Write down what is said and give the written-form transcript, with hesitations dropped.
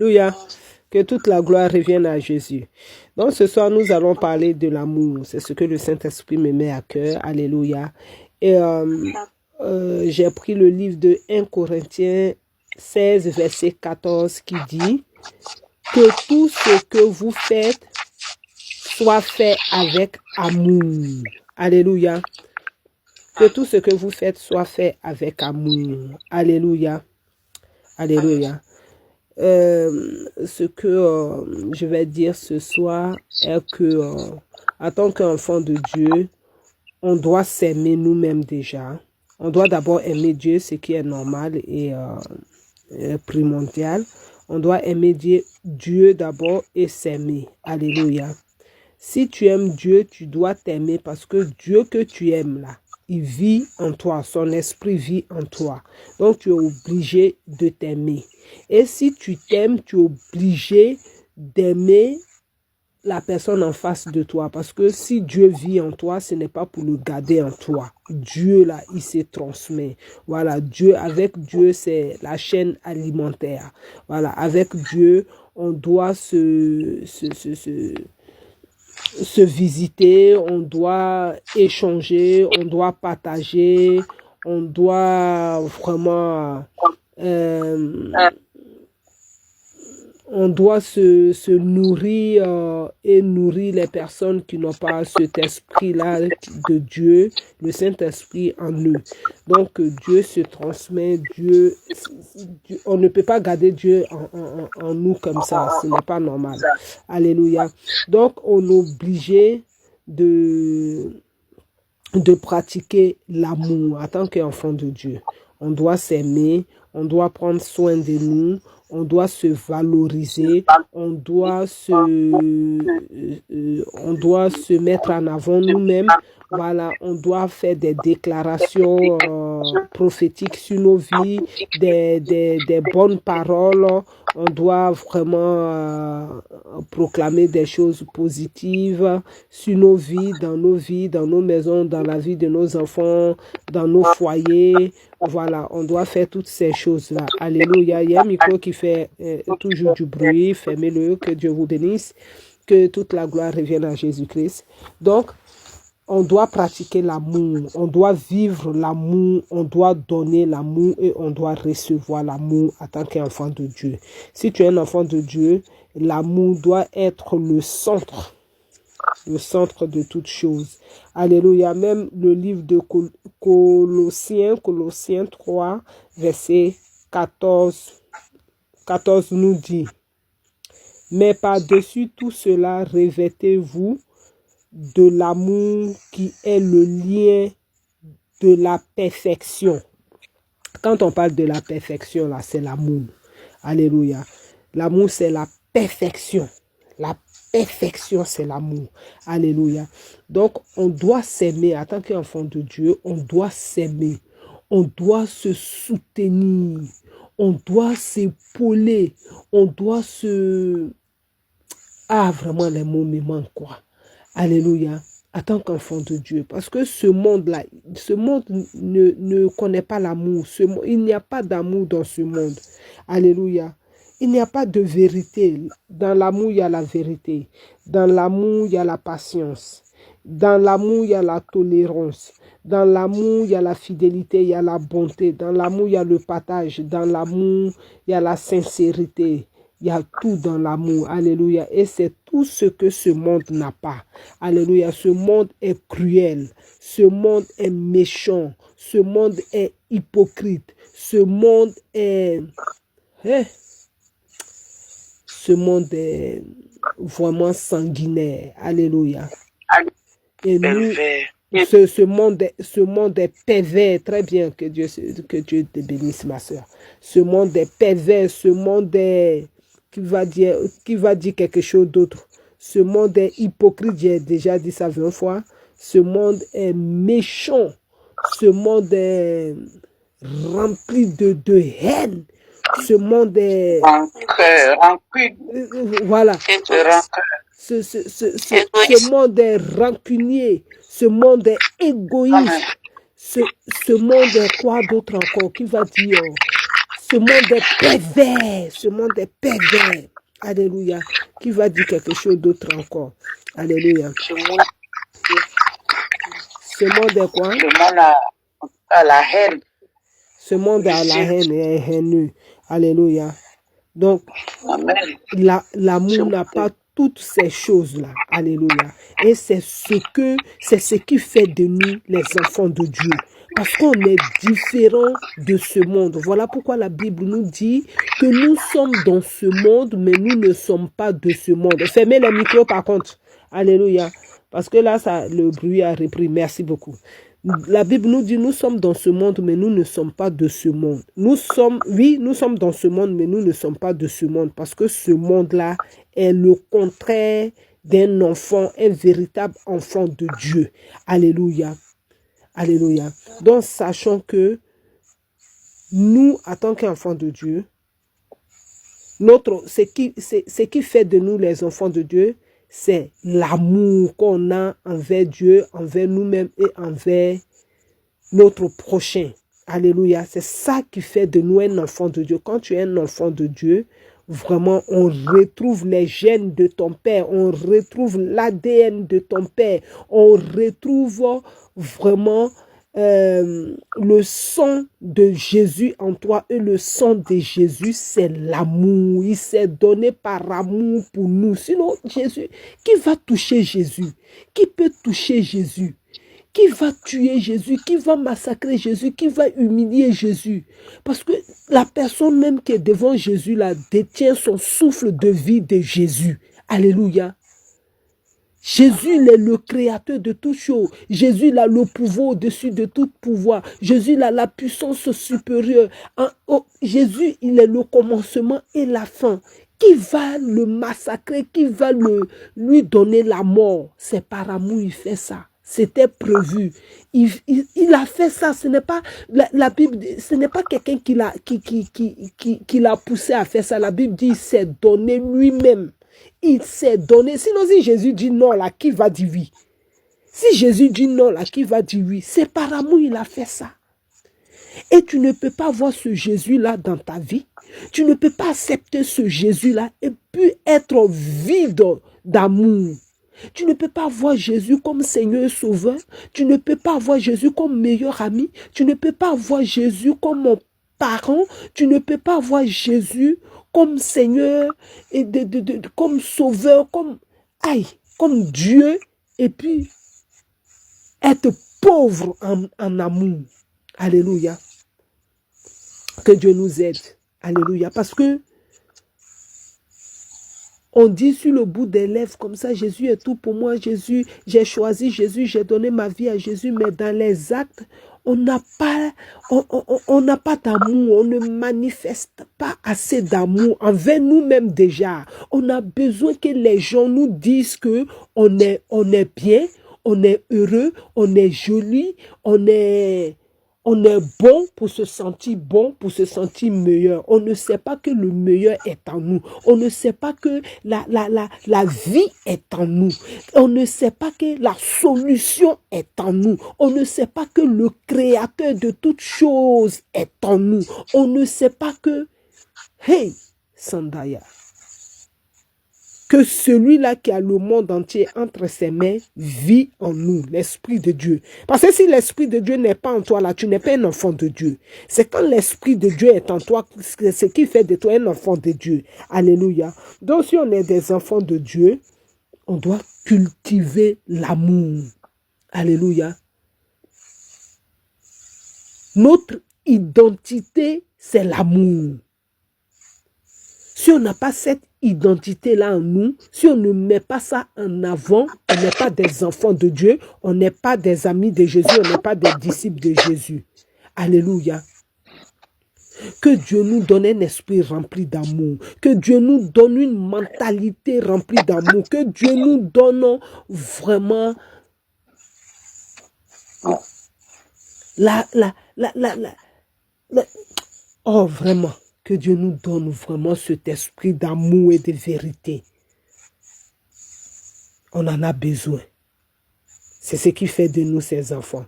Alléluia. Que toute la gloire revienne à Jésus. Donc ce soir, nous allons parler de l'amour. C'est ce que le Saint-Esprit me met à cœur. Alléluia. Et j'ai pris le livre de 1 Corinthiens 16, verset 14 qui dit que tout ce que vous faites soit fait avec amour. Alléluia. Que tout ce que vous faites soit fait avec amour. Alléluia. Alléluia. Ce que je vais dire ce soir est que en tant qu'enfant de Dieu, on doit s'aimer nous-mêmes déjà. On doit d'abord aimer Dieu, ce qui est normal et primordial. On doit aimer Dieu d'abord et s'aimer. Alléluia. Si tu aimes Dieu, tu dois t'aimer parce que Dieu que tu aimes là, il vit en toi, son esprit vit en toi. Donc tu es obligé de t'aimer. Et si tu t'aimes, tu es obligé d'aimer la personne en face de toi. Parce que si Dieu vit en toi, ce n'est pas pour le garder en toi. Dieu là, il se transmet. Voilà, avec Dieu, c'est la chaîne alimentaire. Voilà, avec Dieu, on doit se visiter, on doit échanger, on doit partager, on doit vraiment on doit se nourrir et nourrir les personnes qui n'ont pas cet esprit-là de Dieu, le Saint-Esprit en eux. Donc Dieu se transmet, on ne peut pas garder Dieu en nous comme ça, ce n'est pas normal. Alléluia. Donc on est obligé de pratiquer l'amour en tant qu'enfant de Dieu. On doit s'aimer, on doit prendre soin de nous, on doit se valoriser, on doit se mettre en avant nous-mêmes. Voilà, on doit faire des déclarations prophétiques sur nos vies, des bonnes paroles. On doit vraiment proclamer des choses positives sur nos vies, dans nos maisons, dans la vie de nos enfants, dans nos foyers. Voilà, on doit faire toutes ces choses-là. Alléluia. Il y a un micro qui fait toujours du bruit. Fermez-le. Que Dieu vous bénisse. Que toute la gloire revienne à Jésus-Christ. Donc, on doit pratiquer l'amour, on doit vivre l'amour, on doit donner l'amour et on doit recevoir l'amour en tant qu'enfant de Dieu. Si tu es un enfant de Dieu, l'amour doit être le centre de toutes choses. Alléluia. Même le livre de Colossiens 3, verset 14 nous dit, mais par-dessus tout cela, revêtez-vous de l'amour qui est le lien de la perfection. Quand on parle de la perfection, là, c'est l'amour. Alléluia. L'amour, c'est la perfection. La perfection, c'est l'amour. Alléluia. Donc, on doit s'aimer. En tant qu'enfant de Dieu, on doit s'aimer. On doit se soutenir. On doit s'épauler. On doit se... Ah, vraiment, les mots me manquent, quoi. Alléluia, en tant qu'enfant de Dieu. Parce que ce monde-là, ce monde ne connaît pas l'amour. Il n'y a pas d'amour dans ce monde. Alléluia. Il n'y a pas de vérité. Dans l'amour, il y a la vérité. Dans l'amour, il y a la patience. Dans l'amour, il y a la tolérance. Dans l'amour, il y a la fidélité, il y a la bonté. Dans l'amour, il y a le partage. Dans l'amour, il y a la sincérité. Il y a tout dans l'amour. Alléluia. Et c'est tout ce que ce monde n'a pas. Alléluia. Ce monde est cruel. Ce monde est méchant. Ce monde est hypocrite. Ce monde est... Ce monde est vraiment sanguinaire. Alléluia. Et nous... Ce monde est pervers. Très bien, que Dieu te bénisse, ma soeur. Ce monde est pervers. Ce monde est... qui va dire quelque chose d'autre. Ce monde est hypocrite, j'ai déjà dit ça 20 fois. Ce monde est méchant. Ce monde est rempli de haine. Ce monde est... Voilà. Ce monde est rancunier. Ce monde est égoïste. Ce monde est quoi d'autre encore? Qui va dire... Ce monde est pervers. Ce monde est pervers. Alléluia. Qui va dire quelque chose d'autre encore? Alléluia. Ce monde est quoi? Ce monde a la haine. Ce monde a la haine et est haineux. Alléluia. Donc, l'amour n'a pas toutes ces choses-là. Alléluia. Et c'est ce qui fait de nous les enfants de Dieu. Parce qu'on est différent de ce monde. Voilà pourquoi la Bible nous dit que nous sommes dans ce monde, mais nous ne sommes pas de ce monde. Fermez les micros par contre. Alléluia. Parce que là, le bruit a repris. Merci beaucoup. La Bible nous dit, nous sommes dans ce monde, mais nous ne sommes pas de ce monde. Nous sommes dans ce monde, mais nous ne sommes pas de ce monde. Parce que ce monde-là est le contraire d'un enfant, un véritable enfant de Dieu. Alléluia. Alléluia. Donc, sachons que nous, en tant qu'enfants de Dieu, ce qui fait de nous les enfants de Dieu, c'est l'amour qu'on a envers Dieu, envers nous-mêmes et envers notre prochain. Alléluia. C'est ça qui fait de nous un enfant de Dieu. Quand tu es un enfant de Dieu, vraiment, on retrouve les gènes de ton père, on retrouve l'ADN de ton père, on retrouve vraiment le sang de Jésus en toi. Et le sang de Jésus, c'est l'amour. Il s'est donné par amour pour nous. Sinon, Jésus, qui va toucher Jésus? Qui peut toucher Jésus? Qui va tuer Jésus? Qui va massacrer Jésus? Qui va humilier Jésus? Parce que la personne même qui est devant Jésus là détient son souffle de vie de Jésus. Alléluia. Jésus, il est le créateur de toutes choses. Jésus, il a le pouvoir au-dessus de tout pouvoir. Jésus, il a la puissance supérieure. Jésus, il est le commencement et la fin. Qui va le massacrer? Qui va lui donner la mort? C'est par amour, il fait ça. C'était prévu. Il a fait ça. Ce n'est pas la Bible. Ce n'est pas quelqu'un qui l'a poussé à faire ça. La Bible dit, il s'est donné lui-même. Il s'est donné. Sinon, si Jésus dit non, là, qui va dire oui? Si Jésus dit non, là, qui va dire oui? C'est par amour, il a fait ça. Et tu ne peux pas voir ce Jésus-là dans ta vie. Tu ne peux pas accepter ce Jésus-là et puis être vide d'amour. Tu ne peux pas voir Jésus comme Seigneur et Sauveur. Tu ne peux pas voir Jésus comme meilleur ami. Tu ne peux pas voir Jésus comme mon parent. Tu ne peux pas voir Jésus comme Seigneur, et comme Sauveur, comme Dieu, et puis être pauvre en amour. Alléluia. Que Dieu nous aide. Alléluia. Parce que on dit sur le bout des lèvres comme ça, Jésus est tout pour moi, Jésus, j'ai choisi Jésus, j'ai donné ma vie à Jésus, mais dans les actes, on n'a pas d'amour, on ne manifeste pas assez d'amour envers nous-mêmes déjà. On a besoin que les gens nous disent que on est bien, on est heureux, on est joli, on est bon pour se sentir bon, pour se sentir meilleur. On ne sait pas que le meilleur est en nous. On ne sait pas que la vie est en nous. On ne sait pas que la solution est en nous. On ne sait pas que le créateur de toutes choses est en nous. On ne sait pas que, hey, Sandaya, que celui-là qui a le monde entier entre ses mains vit en nous, l'Esprit de Dieu. Parce que si l'Esprit de Dieu n'est pas en toi, là, tu n'es pas un enfant de Dieu. C'est quand l'Esprit de Dieu est en toi, ce qui fait de toi un enfant de Dieu. Alléluia. Donc si on est des enfants de Dieu, on doit cultiver l'amour. Alléluia. Notre identité, c'est l'amour. Si on n'a pas cette identité-là en nous, si on ne met pas ça en avant, on n'est pas des enfants de Dieu, on n'est pas des amis de Jésus, on n'est pas des disciples de Jésus. Alléluia. Que Dieu nous donne un esprit rempli d'amour. Que Dieu nous donne une mentalité remplie d'amour. Que Dieu nous donne vraiment oh, vraiment. Que Dieu nous donne vraiment cet esprit d'amour et de vérité. On en a besoin. C'est ce qui fait de nous ses enfants.